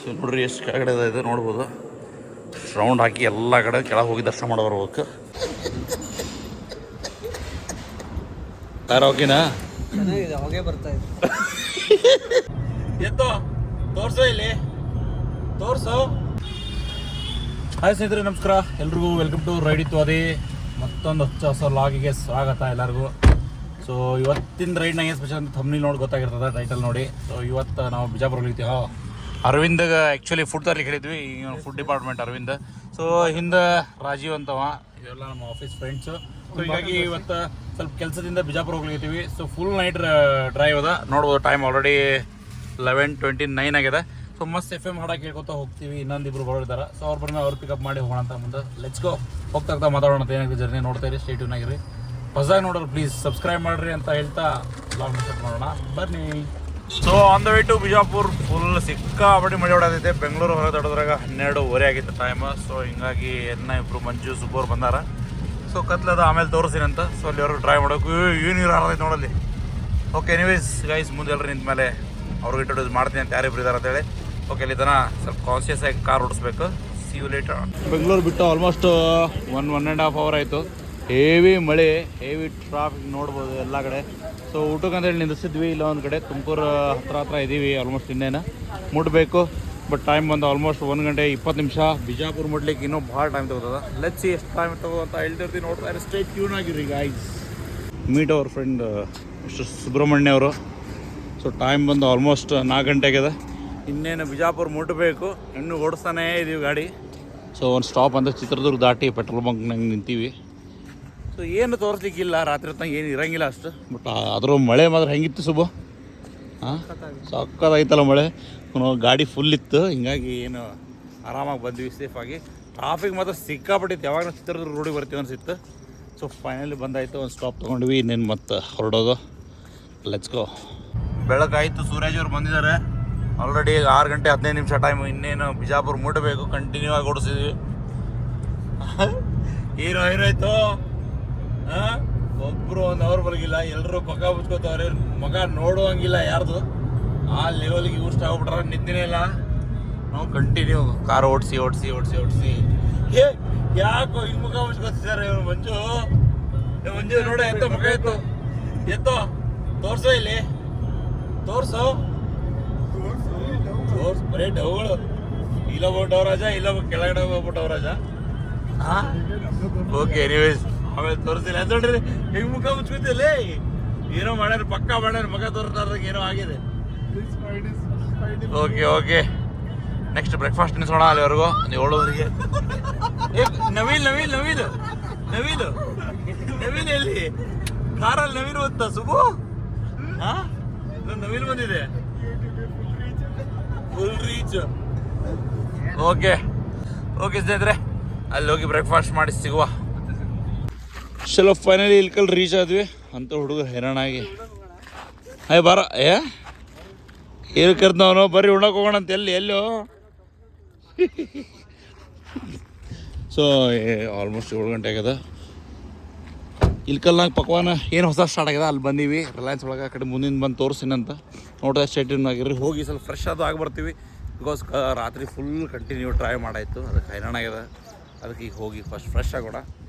So ನೋಡ್ರಿ ಎಷ್ಟು ಕೆಳಗಡೆ ಇದೆ ನೋಡ್ಬೋದು. ರೌಂಡ್ ಹಾಕಿ ಎಲ್ಲ ಕಡೆ ಕೆಳಗೆ ಹೋಗಿ ದರ್ಶನ ಮಾಡಿ ಬರ್ಬೇಕು. ಓಕೆನಾ? ಚೆನ್ನಾಗಿದೆ, ಹೊಗೆ ಬರ್ತಾ ಇದೆ. ಎತ್ತೋ ತೋರ್ಸೋ, ಇಲ್ಲಿ ತೋರ್ಸೋ. ಹಾಯ್ ಸ್ನೇಹಿತರೆ, ನಮಸ್ಕಾರ ಎಲ್ರಿಗೂ. ವೆಲ್ಕಮ್ ಟು ರೈಡ್ ಇತ್ತು ಅದೇ ಮತ್ತೊಂದು ಹೊಸ ಲಾಗಿಗೆ ಸ್ವಾಗತ ಎಲ್ಲರಿಗೂ. ಸೊ ಇವತ್ತಿನ ರೈಡ್ನಾಗ ಏನು ಸ್ಪೆಷಲ್ ಅಂತ ಥಂಬ್ನೇಲ್ ನೋಡಿ ಗೊತ್ತಾಗಿರ್ತದೆ, ಟೈಟಲ್ ನೋಡಿ. ಸೊ ಇವತ್ತು ನಾವು ಬಿಜಾಪುರ ಹೋಗ್ತೀವಿ. ಅರವಿಂದ್ಗೆ ಆ್ಯಕ್ಚುಲಿ ಫುಡ್ ತರಲಿಕ್ಕೆ ಹೇಳಿದ್ವಿ, ಈಗ ಫುಡ್ ಡಿಪಾರ್ಟ್ಮೆಂಟ್ ಅರವಿಂದ್. ಸೊ ಹಿಂದೆ ರಾಜೀವ್ ಅಂತವ, ಇವೆಲ್ಲ ನಮ್ಮ ಆಫೀಸ್ ಫ್ರೆಂಡ್ಸು. ಸೊ ಹೀಗಾಗಿ ಇವತ್ತು ಸ್ವಲ್ಪ ಕೆಲಸದಿಂದ ಬಿಜಾಪುರ ಹೋಗ್ಲಿದ್ದೀವಿ. ಸೊ ಫುಲ್ ನೈಟ್ ಡ್ರೈವ್ ಅದ ನೋಡ್ಬೋದು. ಟೈಮ್ ಆಲ್ರೆಡಿ 11:29 ಆಗಿದೆ. ಸೊ ಮಸ್ತ್ FM ಹಾಡಕ್ಕೆ ಕೇಳ್ಕೊತಾ ಹೋಗ್ತೀವಿ. ಇನ್ನೊಂದಿಬ್ರು ಬರೋರಿದ್ದಾರೆ. ಸೊ ಅವ್ರು ಬಂದ ಅವ್ರು ಪಿಕಪ್ ಮಾಡಿ ಹೋಗೋಣ ಅಂತ ಮುಂದೆ. Let's go. ಹೋಗ್ತಾ ಮಾತಾಡೋಣ ಏನಾಗಿದೆ ಜರ್ನಿ. ನೋಡ್ತಾ ಇರಿ, ಸ್ಟೇ ಟ್ಯೂನ್ ಆಗಿರಿ. ಹೊಸದಾಗಿ ನೋಡೋರು ಪ್ಲೀಸ್ ಸಬ್ಸ್ಕ್ರೈಬ್ ಮಾಡಿರಿ ಅಂತ ಹೇಳ್ತಾ ಬ್ಲಾಗ್ ಸ್ಟಾರ್ಟ್ ಮಾಡೋಣ, ಬನ್ನಿ. So on the way to Bijapur full ಸಿಕ್ಕಾಪಟ್ಟಿ ಮಳೆ ಹೊಡೆದೈತೆ. ಬೆಂಗಳೂರು ಹೊರ ತಡೋದ್ರಾಗ 12:15 ಆಗಿತ್ತು ಟೈಮ್. ಸೊ ಹಿಂಗಾಗಿ ಇಬ್ಬರು ಮಂಜು ಸುಬ್ಬರು ಬಂದಾರ. ಸೊ ಕತ್ಲದ ಆಮೇಲೆ ತೋರಿಸ್ತೀನಿ ಅಂತ. ಸೊ ಅಲ್ಲಿ ಅವ್ರು ಡ್ರೈವ್ ಮಾಡೋಕೆ ಏನು ನೀರು ಹಾರದೈತೆ ನೋಡಲ್ಲಿ. ಓಕೆ, ಎನಿವೇಸ್ ಗೈಸ್, ಮುಂದೆ ಎಲ್ಲರೂ ನಿಂತ ಮೇಲೆ ಅವ್ರಿಗೆ ಇಂಟ್ರೊಡ್ಯೂಸ್ ಮಾಡ್ತೀನಿ ಅಂತ ಯಾರಿಬ್ರು ಇದ್ದಾರೆ ಅಂತೇಳಿ. ಓಕೆ, ಇಲ್ಲಿ ತನ ಸ್ವಲ್ಪ ಕಾನ್ಷಿಯಸ್ ಆಗಿ ಕಾರ್ ಓಡಿಸ್ಬೇಕು. See you later. ಬೆಂಗಳೂರು ಬಿಟ್ಟು ಆಲ್ಮೋಸ್ಟ್ 1.5 ಅವರ್ ಆಯಿತು. ಹೆವಿ ಮಳೆ, ಹೆವಿ ಟ್ರಾಫಿಕ್ ನೋಡ್ಬೋದು ಎಲ್ಲ ಕಡೆ. ಸೊ ಊಟಕ್ಕಂತೇಳಿ ನಿಲ್ಲಿಸಿದ್ವಿ ಇಲ್ಲ ಒಂದು ಕಡೆ. ತುಮಕೂರು ಹತ್ರ ಇದ್ದೀವಿ ಆಲ್ಮೋಸ್ಟ್. ಇನ್ನೇನು ಮುಟ್ಟಬೇಕು. ಬಟ್ ಟೈಮ್ ಬಂದು ಆಲ್ಮೋಸ್ಟ್ 1:20. ಬಿಜಾಪುರ ಮುಟ್ಲಿಕ್ಕೆ ಇನ್ನೂ ಭಾಳ ಟೈಮ್ ತಗೋತದ. ಲೆಟ್ಸ್ ಸಿ ಎಷ್ಟು ಟೈಮ್ ತಗೋ ಅಂತ ಹೇಳ್ತಿರ್ತೀವಿ. ನೋಡ್ತಾ ಇರಿ, ಸ್ಟೇ ಟ್ಯೂನ್ ಆಗಿರಿ guys. Meet our friend mister Subrahmanya ಅವರು. ಸೊ ಟೈಮ್ ಬಂದು ಆಲ್ಮೋಸ್ಟ್ 4 ಗಂಟೆ ಆಗಿದೆ. ಇನ್ನೇನು ಬಿಜಾಪುರ ಮುಟ್ಟಬೇಕು, ಇನ್ನೂ ಓಡಿಸ್ತಾನೇ ಇದ್ದೀವಿ ಗಾಡಿ. ಸೊ ಒಂದು ಸ್ಟಾಪ್ ಅಂತ ಚಿತ್ರದುರ್ಗ ದಾಟಿ ಪೆಟ್ರೋಲ್ ಬಂಕ್ನಾಗ ನಿಂತೀವಿ. ಸೊ ಏನು ತೋರಿಸ್ಲಿಕ್ಕಿಲ್ಲ, ರಾತ್ರಿ ಹೊತ್ತಾಗ ಏನು ಇರೋಂಗಿಲ್ಲ ಅಷ್ಟು. ಬಟ್ ಅದ್ರ ಮಳೆ ಮಾತ್ರ ಹೆಂಗಿತ್ತು ಸುಬ್ಬು? ಹಾಂ, ಸಕ್ಕತ್ತಾಯ್ತಲ್ಲ ಮಳೆ. ಗಾಡಿ ಫುಲ್ ಇತ್ತು, ಹಿಂಗಾಗಿ ಏನು ಆರಾಮಾಗಿ ಬಂದ್ವಿ ಸೇಫಾಗಿ. ಟ್ರಾಫಿಕ್ ಮಾತ್ರ ಸಿಕ್ಕಾಪಟ್ಟಿತ್ತು. ಯಾವಾಗ ನಾವು ಚಿತ್ರದುರ್ಗ ರೋಡಿಗೆ ಬರ್ತೀವಿ ಅನಿಸಿತ್ತು. ಸೊ ಫೈನಲಿ ಬಂದಾಯಿತು, ಒಂದು ಸ್ಟಾಪ್ ತೊಗೊಂಡ್ವಿ. ಇನ್ನೇನು ಮತ್ತೆ ಹೊರಡೋದು. Let's go. ಬೆಳಕಾಯಿತು, ಸೂರಜ್ ಅವ್ರು ಬಂದಿದ್ದಾರೆ. Already 6:15 time. ಇನ್ನೇನು ಬಿಜಾಪುರ ಮುಟ್ಟಬೇಕು. ಕಂಟಿನ್ಯೂ ಆಗಿ ಓಡಿಸಿದ್ವಿ. ಏನಾಯ್ತು? ಹಾಂ, ಒಬ್ಬರು 1 ಅವರ್ ಬರಗಿಲ್ಲ. ಎಲ್ಲರೂ ಪಕ್ಕ ಮುಚ್ಕೋತವ್ರೆ. ಮಗ ನೋಡುವಂಗಿಲ್ಲ ಯಾರ್ದು. ಆ ಲೆವೆಲ್ಗೆ ಇಷ್ಟ ಆಗ್ಬಿಟ್ರ. ನಿಂತಿನೇ ಇಲ್ಲ. ನಾವು ಕಂಟಿನ್ಯೂ ಕಾರ್ ಓಡಿಸಿ ಏ ಯಾಕೋ ಹಿಂಗೆ ಮುಖ ಮುಚ್ಕೋತಿದ್ದಾರೆ ಇವ್ರು. ಮಂಜು ನೋಡ, ಎತ್ತೋ ಮುಖ ಎತ್ತೋ ತೋರ್ಸೋ, ಇಲ್ಲಿ ತೋರ್ಸೋ. ಬರೀ ಡವ್ಗಳು. ಇಲ್ಲೊಬ್ಬ ಡವರಾಜ, ಇಲ್ಲೊಬ್ಬ ಕೆಳಗಡೆ ಹೋಗ್ಬಿಟ್ಟವರಾಜ. ಹಾಂ, ಓಕೆ, ಎನಿವೇಸ್ ಆಮೇಲೆ ತೋರಿಸ್ತೀನಿ ಅಂತ ನೋಡ್ರಿ. ಹೆಂಗೆ ಮುಖ ಮುಚ್ಕೋತಿಲ್ಲ. ಏನೋ ಮಾಡ್ಯಾರ, ಪಕ್ಕ ಮಾಡ್ಯಾರ. ಮಗ ತೋರಿಸ್ತಾರ್ದಾಗ ಏನೋ ಆಗಿದೆ. ಓಕೆ, ನೆಕ್ಸ್ಟ್ ಬ್ರೇಕ್ಫಾಸ್ಟ್ ನಿಲ್ಸೋಣ ಅಲ್ಲಿವರೆಗೂ. 7:00 ನವೀನ್ ಎಲ್ಲಿ? ಕಾರಲ್ಲಿ ನವೀನ್ ಬಂತ ಸುಬು? ಹಾಂ, ನವೀನ್ ಬಂದಿದೆ. Full reach. ಓಕೆ ಸ್ನೇಹಿತರೆ, ಅಲ್ಲಿ ಹೋಗಿ ಬ್ರೇಕ್ಫಾಸ್ಟ್ ಮಾಡಿ ಸಿಗುವ. ಚಲೋ, ಫೈನಲಿ ಇಲ್ಕಲ್ ರೀಚ್ ಆದ್ವಿ ಅಂತ. ಹುಡುಗರು ಹೈರಾಣಾಗಿ ಹಾಯ್ ಬಾರ ಏನು ಕರ್ದವನು, ಬರ್ರಿ ಉಣ್ಣಕ್ಕೆ ಹೋಗೋಣ ಅಂತ. ಎಲ್ಲೋ ಸೊ ಆಲ್ಮೋಸ್ಟ್ 7 ಗಂಟೆ ಆಗ್ಯದ. ಇಲ್ಕಲ್ನಾಗ ಪಕ್ವಾನ ಏನು ಹೊಸ ಸ್ಟಾರ್ಟ್ ಆಗ್ಯದ. ಅಲ್ಲಿ ಬಂದೀವಿ ರಿಲಯನ್ಸ್ ಒಳಗೆ. ಆ ಕಡೆ ಮುಂದಿನ ಬಂದು ತೋರಿಸ್ತೀನಂತ. ನೋಡ್ತಾ ಸ್ಟೇಟ್ಯೂನ್ ಆಗಿರಿ. ಹೋಗಿ ಸ್ವಲ್ಪ ಫ್ರೆಶ್ ಅದು ಬರ್ತೀವಿ. ಬಿಕಾಸ್ ರಾತ್ರಿ ಫುಲ್ ಕಂಟಿನ್ಯೂ ಡ್ರೈವ್ ಮಾಡಾಯಿತು. ಅದಕ್ಕೆ ಹೈರಾಣ ಆಗ್ಯದ. ಅದಕ್ಕೆ ಈಗ ಹೋಗಿ ಫಸ್ಟ್ ಫ್ರೆಶ್ ಆಗೋಣ.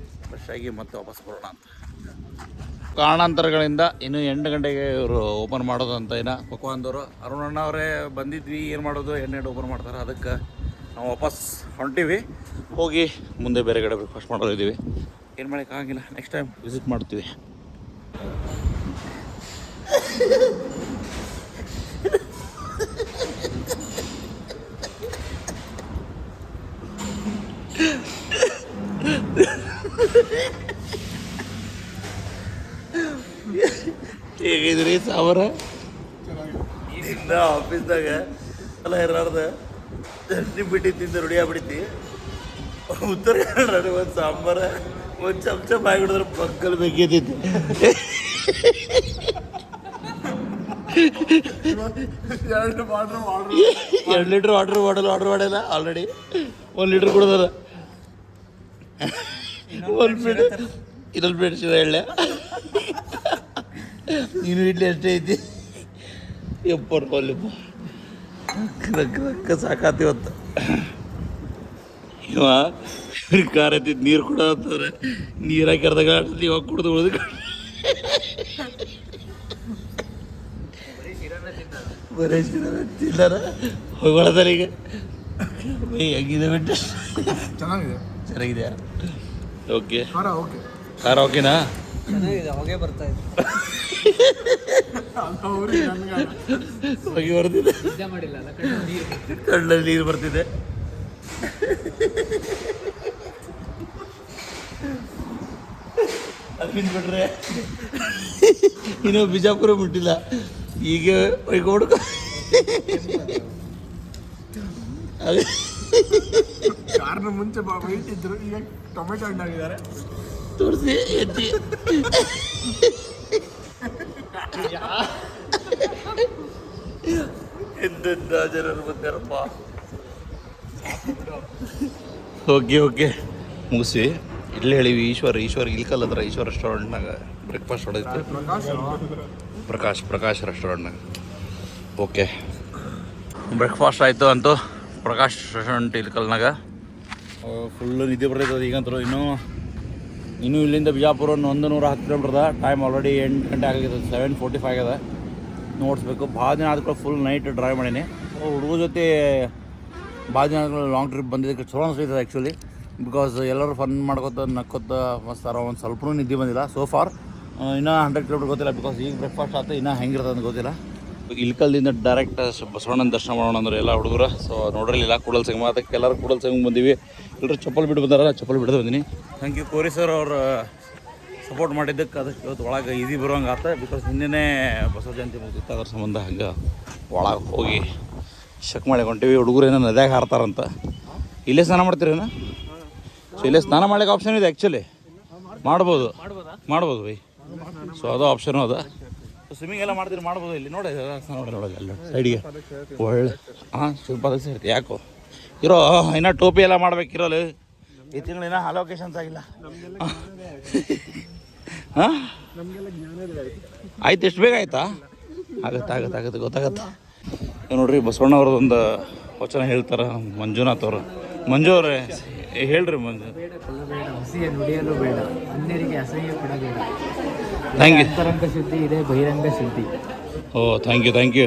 ಫ್ರೆಶ್ ಆಗಿ ಮತ್ತೆ ವಾಪಸ್ ಬರೋಣ ಅಂತ. ಕಾರಣಾಂತರಗಳಿಂದ ಇನ್ನು 8 ಗಂಟೆಗೆ ಇವರು ಓಪನ್ ಮಾಡೋದು ಅಂತ. ಏನೋ ಪಕ್ವಾನ್ದವರು ಅರುಣಣ್ಣ ಅವರೇ ಬಂದಿದ್ವಿ. ಏನು ಮಾಡೋದು, 8 ಓಪನ್ ಮಾಡ್ತಾರೆ. ಅದಕ್ಕೆ ನಾವು ವಾಪಸ್ ಹೊಂಟೀವಿ. ಹೋಗಿ ಮುಂದೆ ಬೇರೆ ಕಡೆ ಬ್ರೇಕ್ಫಾಸ್ಟ್ ಮಾಡೋದಿದ್ದೀವಿ. ಏನು ಮಾಡೋಕ್ಕಾಗಿಲ್ಲ, ನೆಕ್ಸ್ಟ್ ಟೈಮ್ ವಿಸಿಟ್ ಮಾಡ್ತೀವಿ. ಹೇಗಿದ್ರಿ ಸಾಂಬಾರ? ಇಂದ ಆಫೀಸ್ದಾಗ ಎಲ್ಲ ಇರಾರ್ದ ಚಟ್ನಿ ಬಿಟ್ಟಿದ್ದಿಂದ ರೂಢಿ ಆಗ್ಬಿಡ್ತಿ. ಉತ್ತರ ಕನ್ನಡ ಒಂದು ಸಾಂಬಾರ ಒಂದು ಚಮಚ ಬಾಯಿ ಹಿಡಿದ್ರೆ ಬಗ್ಗಲ್ ಬೇಕಿದ್ದಿತ್ತು. 2 ಲೀಟ್ರ್ ವಾಟ್ರ್ ಬಾಟಲ್ ಆರ್ಡ್ರ್ ಮಾಡಿಲ್ಲ ಆಲ್ರೆಡಿ. 1 ಲೀಟ್ರ್ ಕುಡ್ದಾರ. 1 ಪ್ಲೇಟ್ ಇನ್ನೊಂದು ಪ್ಲೇಟ್ ಸೀದಾ ಹೇಳ. ನೀನು ಇಡ್ಲಿ ಅಷ್ಟೇ ಐತಿ. ಎಪ್ಪರ್ಪಲ್ಲಪ್ಪ. ರೊಕ್ಕ ಸಾಕಾತಿವತ್ತು ಇವ ಕಾರ್ ಎತ್ತಿದ್ ನೀರು ಕೂಡ ಅಂತಂದ್ರೆ ನೀರು ಹಾಕಿರ್ದಾಗ ಇವಾಗ ಕುಡ್ದು ಉಳಿದು ಬರೀ ತಿನ್ನರ ಹೋಗೋಳದಾರ ಈಗ ಹೆಂಗಿದೆ ಬಿಟ್ಟು ಚೆನ್ನಾಗಿದೆ. ಚೆನ್ನಾಗಿದೆಯಾ? ಓಕೆ ಓಕೆ ಖಾರ ಓಕೆನಾ? ಚೆನ್ನಾಗಿದೆ, ಹೊಗೆ ಬರ್ತಾ ಇದೆ. ಹೊಗೆ ಬರ್ತಿದೆ, ಕಣ್ಣಲ್ಲಿ ನೀರು ಬರ್ತಿದೆ. ಅದು ಬಿಟ್ಬಿಟ್ರೆ ಇನ್ನು ಬಿಜಾಪುರ ಮುಟ್ಟಿಲ್ಲ, ಈಗ ಹೊಯ್ಕೊಡ್ಕ ಕಾರ್ನ ಮುಂಚೆ ವೈಟ್ ಇದ್ರು, ಈಗ ಟೊಮೆಟೊ ಹಣ್ಣಾಗಿದ್ದಾರೆ. ತೋರಿಸಿ ಎತ್ತಿ ಎಂತೆಂಥ ಜನರು ಬಂದಾರಪ್ಪ. ಓಕೆ ಓಕೆ ಮುಗಿಸಿ ಇಲ್ಲೇ ಹೇಳಿವಿ. ಈಶ್ವರ್ ಇಲ್ಕಲ್ ಹತ್ರ ಈಶ್ವರ್ ರೆಸ್ಟೋರೆಂಟ್ನಾಗ ಬ್ರೇಕ್ಫಾಸ್ಟ್ ಹೊಡೆದಿತ್ತು. ಪ್ರಕಾಶ್ ರೆಸ್ಟೋರೆಂಟ್ನಾಗ. ಓಕೆ ಬ್ರೇಕ್ಫಾಸ್ಟ್ ಆಯಿತು ಅಂತೂ ಪ್ರಕಾಶ್ ರೆಸ್ಟೋರೆಂಟ್ ಇಲ್ಕಲ್ನಾಗ. ಫುಲ್ಲು ನಿದ್ದೆ ಬರ್ತೈತೆ ಈಗಂತೂ. ಇನ್ನೂ ಇಲ್ಲಿಂದ ಬಿಜಾಪುರ 110 ಕಿಲೋಮೀಟರ್ ಅದ. ಟೈಮ್ ಆಲ್ರೆಡಿ 8 ಗಂಟೆ ಆಗಿದೆ, 7:45 ಆಗ್ಯದ. ನೋಡಿಸ್ಬೇಕು. ಭಾಳ ದಿನ ಆದ್ಮೇಲೆ ಫುಲ್ ನೈಟ್ ಡ್ರೈವ್ ಮಾಡೀನಿ. ಹುಡುಗರ ಜೊತೆ ಭಾಳ ದಿನ ಆದ್ಮೇಲೆ ಲಾಂಗ್ ಟ್ರಿಪ್ ಬಂದಿದ್ದಕ್ಕೆ ಚಲೋ ಅನಿಸ್ತೈತೆ ಆ್ಯಕ್ಚುಲಿ. ಬಿಕಾಸ್ ಎಲ್ಲರೂ ಫನ್ ಮಾಡ್ಕೊತ ನಕ್ಕೋತ ಮಸ್ತಾರ. ಒಂದು ಸ್ವಲ್ಪನೂ ನಿದ್ದೆ ಬಂದಿಲ್ಲ ಸೋ ಫಾರ್. ಇನ್ನೂ 100 ಕಿಲೋಮೀಟರ್ ಗೊತ್ತಿಲ್ಲ, ಬಿಕಾಸ್ ಈಗ ಬ್ರೇಕ್ಫಾಸ್ಟ್ ಆಯ್ತು, ಇನ್ನೂ ಹೆಂಗಿರ್ತದೆ ಅಂತ ಗೊತ್ತಿಲ್ಲ. ಇಲ್ಕಲ್ದಿಂದ ಡೈರೆಕ್ಟ್ ಬಸವಣ್ಣನ ದರ್ಶನ ಮಾಡೋಣ ಅಂದ್ರೆ ಎಲ್ಲ ಹುಡುಗರು. ಸೊ ನೋಡ್ರಿಲ್ಲ ಕೂಡಲ್ ಸಂಗಮ, ಅದಕ್ಕೆ ಎಲ್ಲರೂ ಕೂಡಲ್ ಸಂಗಮ ಬಂದೀವಿ. ಎಲ್ಲರೂ ಚಪ್ಪಲ್ ಬಿಟ್ಟು ಬಂದಾರ, ಚಪ್ಪಲ್ ಬಿಡ್ದು ಬಂದೀನಿ. ಥ್ಯಾಂಕ್ ಯು ಕೋರಿ ಸರ್ ಅವ್ರು ಸಪೋರ್ಟ್ ಮಾಡಿದ್ದಕ್ಕೆ. ಅದಕ್ಕೆ ಇವತ್ತು ಒಳಗೆ ಈಸಿ ಬರುವಂಗೆ ಆತ. ಬಿಕಾಸ್ ಹಿಂದೆ ಬಸವ ಜಯಂತಿ ಮುಗಿತ್ತು, ಅದ್ರ ಸಂಬಂಧ ಹಂಗೆ ಒಳಗೆ ಹೋಗಿ ಚೆಕ್ ಮಾಡಿ ಹೊಂಟೀವಿ. ಹುಡುಗರು ಏನೋ ನದ್ಯಾಗ ಹಾರ್ತಾರಂತ. ಇಲ್ಲೇ ಸ್ನಾನ ಮಾಡ್ತೀರೇನ? ಸೊ ಇಲ್ಲೇ ಸ್ನಾನ ಮಾಡ್ಲಿಕ್ಕೆ ಆಪ್ಷನ್ ಇದೆ ಆ್ಯಕ್ಚುಲಿ. ಮಾಡ್ಬೋದು ಬೈ. ಸೊ ಅದು ಆಪ್ಷನು ಅದ. ಸ್ವಿಮ್ಮಿಂಗ್ ಎಲ್ಲ ಮಾಡ್ತೀರಿ, ಮಾಡ್ಬೋದು. ಇಲ್ಲಿ ನೋಡಿ ಸ್ನಾನ ಮಾಡಿ ನೋಡೋದು ಅಲ್ಲಿ ಸೈಡಿಗೆ ಒಳ್ಳೆ. ಸ್ವಲ್ಪ ಸೇರ್ತಿ ಯಾಕೋ ಇರೋ ಇನ್ನೂ ಟೋಪಿ ಎಲ್ಲ ಮಾಡ್ಬೇಕಿರೋಲ್ಲ. ಈ ತಿಂಗಳು ಇನ್ನೂ ಅಲೋಕೇಶನ್ಸ್ ಆಗಿಲ್ಲ. ಹಾಂ ಆಯ್ತು, ಎಷ್ಟು ಬೇಗ ಆಯ್ತಾ? ಆಗತ್ತೆ ಗೊತ್ತಾಗತ್ತೆ. ನೋಡ್ರಿ ಬಸವಣ್ಣ ಅವ್ರದ್ದೊಂದು ವಚನ ಹೇಳ್ತಾರೆ ಮಂಜುನಾಥ್ ಅವರು. ಮಂಜು ಅವರೇ ಹೇಳ್ರಿ. ಮಂಜು ನುಡಿಯಲು ಬೇಡ, ಅನ್ಯರಿಗೆ ಅಸಹ್ಯ ಪಡಬೇಡ. Thank you. ಅಂತರಂಗ ಶುದ್ಧಿ ಇದೆ, ಬಹಿರಂಗ ಶುದ್ಧಿ. Thank you.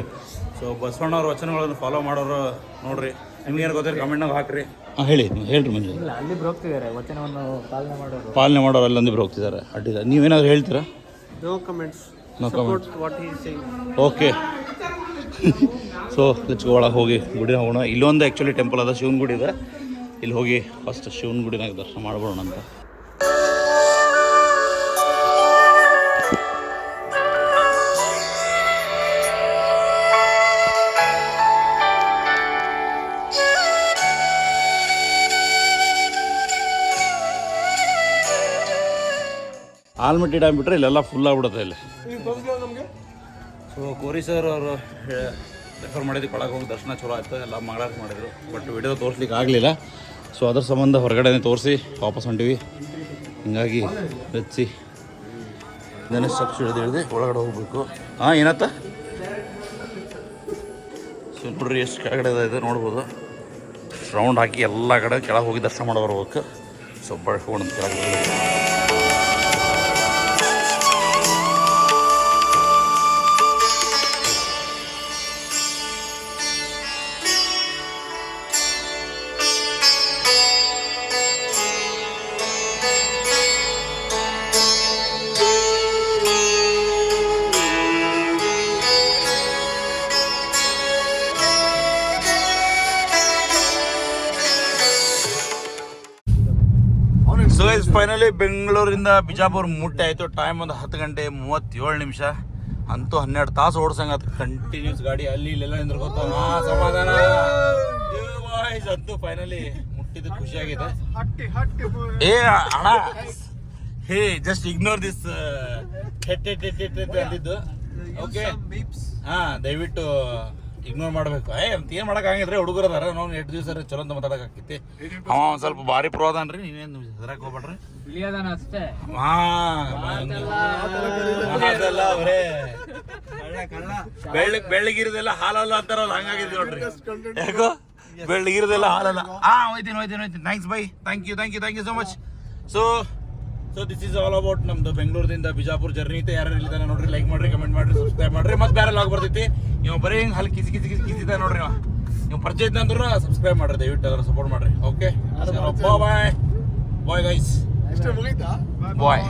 ಸೊ ಬಸವಣ್ಣವ್ರ ವಚನಗಳನ್ನು ಫಾಲೋ ಮಾಡೋರು ನೋಡ್ರಿ. ನಿಮ್ಗೇನು ಗೊತ್ತಿಲ್ಲ ಕಮೆಂಟ್ನಾಗ ಹಾಕ್ರಿ. ಹೇಳ್ರಿ ಮಂಜು. ಇಲ್ಲ, ಅಲ್ಲಿ ಹೋಗ್ತಿದ್ದಾರೆ ವಚನವನ್ನು ಪಾಲನೆ ಮಾಡೋರು ಅಲ್ಲಿ ಅಂದಿಬ್ರು ಹೋಗ್ತಿದ್ದಾರೆ. ಅಡ್ಡಿಲ್ಲ. ನೀವೇನಾದ್ರು ಹೇಳ್ತೀರಾ? No comments. Okay. So let's ಒಳಗೆ ಹೋಗಿ ಗುಡಿನ ಹೋಗೋಣ. ಇಲ್ಲೊಂದು ಆ್ಯಕ್ಚುಲಿ ಟೆಂಪಲ್ ಅದ, ಶಿವನ ಗುಡಿ ಇದೆ. ಇಲ್ಲಿ ಹೋಗಿ ಫಸ್ಟ್ ಶಿವನ ಗುಡಿನಾಗ ದರ್ಶನ ಮಾಡ್ಬೋಣ ಅಂತ. ಆಲ್ಮಟ್ಟಿ ಡ್ಯಾಮ್ ಬಿಟ್ಟರೆ ಇಲ್ಲೆಲ್ಲ ಫುಲ್ ಆಗ್ಬಿಡುತ್ತೆ ಇಲ್ಲಿ. ಸೊ ಕೋರಿ ಸರ್ ಅವರು ರೆಫರ್ ಮಾಡಿದ್ದು ಒಳಗೆ ಹೋಗಿ ದರ್ಶನ ಚಲೋ ಆಯಿತು, ಎಲ್ಲ ಮಂಗಳಾರತಿ ಮಾಡಿದರು. ಬಟ್ ವಿಡಿಯೋ ತೋರಿಸ್ಲಿಕ್ಕೆ ಆಗಲಿಲ್ಲ. ಸೊ ಅದ್ರ ಸಂಬಂಧ ಹೊರಗಡೆನೇ ತೋರಿಸಿ ವಾಪಸ್ ಹೊಂಟಿವಿ. ಹಿಂಗಾಗಿ ಬೆಚ್ಚಿ ಗಣೇಶ ಸಾಕ್ಷಿ ಹಿಡಿದು ಒಳಗಡೆ ಹೋಗ್ಬೇಕು. ಏನತ್ತ? ಸೊ ನೋಡ್ರಿ ಎಷ್ಟು ಕೆಳಗಡೆ ಇದೆ ನೋಡ್ಬೋದು. ರೌಂಡ್ ಹಾಕಿ ಎಲ್ಲ ಕಡೆ ಕೆಳಗೆ ಹೋಗಿ ದರ್ಶನ ಮಾಡಿ ಬರ್ಬೇಕು. ಸೊ ಬಳಸ್ಕೊಂಡು ಕೆಳಗೆ ಫೈನಲಿ ಬೆಂಗಳೂರಿಂದ ಬಿಜಾಪುರ ಮುಟ್ಟೆ ಆಯಿತು. ಟೈಮ್ ಒಂದು 10:37. ಅಂತೂ 12 ತಾಸು ಓಡ್ಸಂಗ ಅದು ಕಂಟಿನ್ಯೂಸ್ ಗಾಡಿ. ಅಲ್ಲಿ ಇಲ್ಲೆಲ್ಲ ನಿಂದ್ರೆ ಗೊತ್ತ ಸಮಾಧಾನ. ಅಂತೂ ಫೈನಲಿ ಮುಟ್ಟಿದ್ದು ಖುಷಿಯಾಗಿದೆ. ಅಣ್ಣ ಜಸ್ಟ್ ಇಗ್ನೋರ್ ದಿಸ್ ಅಂದಿದ್ದು. ಓಕೆ ದಯವಿಟ್ಟು ಇಗ್ನೋರ್ ಮಾಡ್ಬೇಕು ಅಂತ ಏನು ಮಾಡಕ್ಕಾಗಿದ್ರೆ ಹುಡುಗರು ಅದಾರ ನಾವು 8 ದಿವಸ ಚಲೋ ಅಂತ ಮಾತಾಡಕ್ಕಾಕೈತಿ ಅವ ಒಂದು ಸ್ವಲ್ಪ ಭಾರಿ ಪ್ರೋ ಅದಾನ್ರಿ ನೀವೇನು ಹೆದರಕ್ಕೆ ಹೋಗ್ಬೇಡ್ರಿ ಅಷ್ಟೇ ಅದೆಲ್ಲ ಅವರೇ ಬೆಳ್ಳಿಗಿರಿದೆಲ್ಲ ಹಾಲಲ್ಲ ಅಂತಾರಲ್ಲ ಹಂಗಾಗಿದೆ ನೋಡ್ರಿ ಯಾಕೋ ಬೆಳ್ಳಿಗಿರಿದೆಲ್ಲ ಹಾಲಲ್ಲ ಹೋಯ್ತೀನಿ thanks bye thank you so much so this is all about ನಮ್ದು ಬೆಂಗಳೂರಿಂದ ಬಿಜಾಪುರ ಜರ್ನಿ ಐತೆ ಯಾರು ಇಲ್ಲಿದ್ದಾನೆ ನೋಡ್ರಿ ಲೈಕ್ ಮಾಡ್ರಿ ಕಮೆಂಟ್ ಮಾಡ್ರಿ ಸಬ್ಸ್ಕ್ರೈಬ್ ಮಾಡ್ರಿ ಮತ್ತೆ ಬೇರೆ ಲಾಗ್ ಬರ್ತೈತಿ ನೀವು ಬರೀ ಹಿಂಗೆ ಹಲ್ ಕಿಸಿದ ನೋಡ್ರಿ ನೀವು ಪರಿಚಯ ಇದ್ದಂದ್ರೆ ಸಬ್ಸ್ಕ್ರೈಬ್ ಮಾಡ್ರಿ ದಯವಿಟ್ಟು ಅದರ ಸಪೋರ್ಟ್ ಮಾಡ್ರಿ ಓಕೆ ಬಾಯ್ ಗೈಸ್ ಅಷ್ಟೇ ಮುಗೀತಾ ಬಾಯ್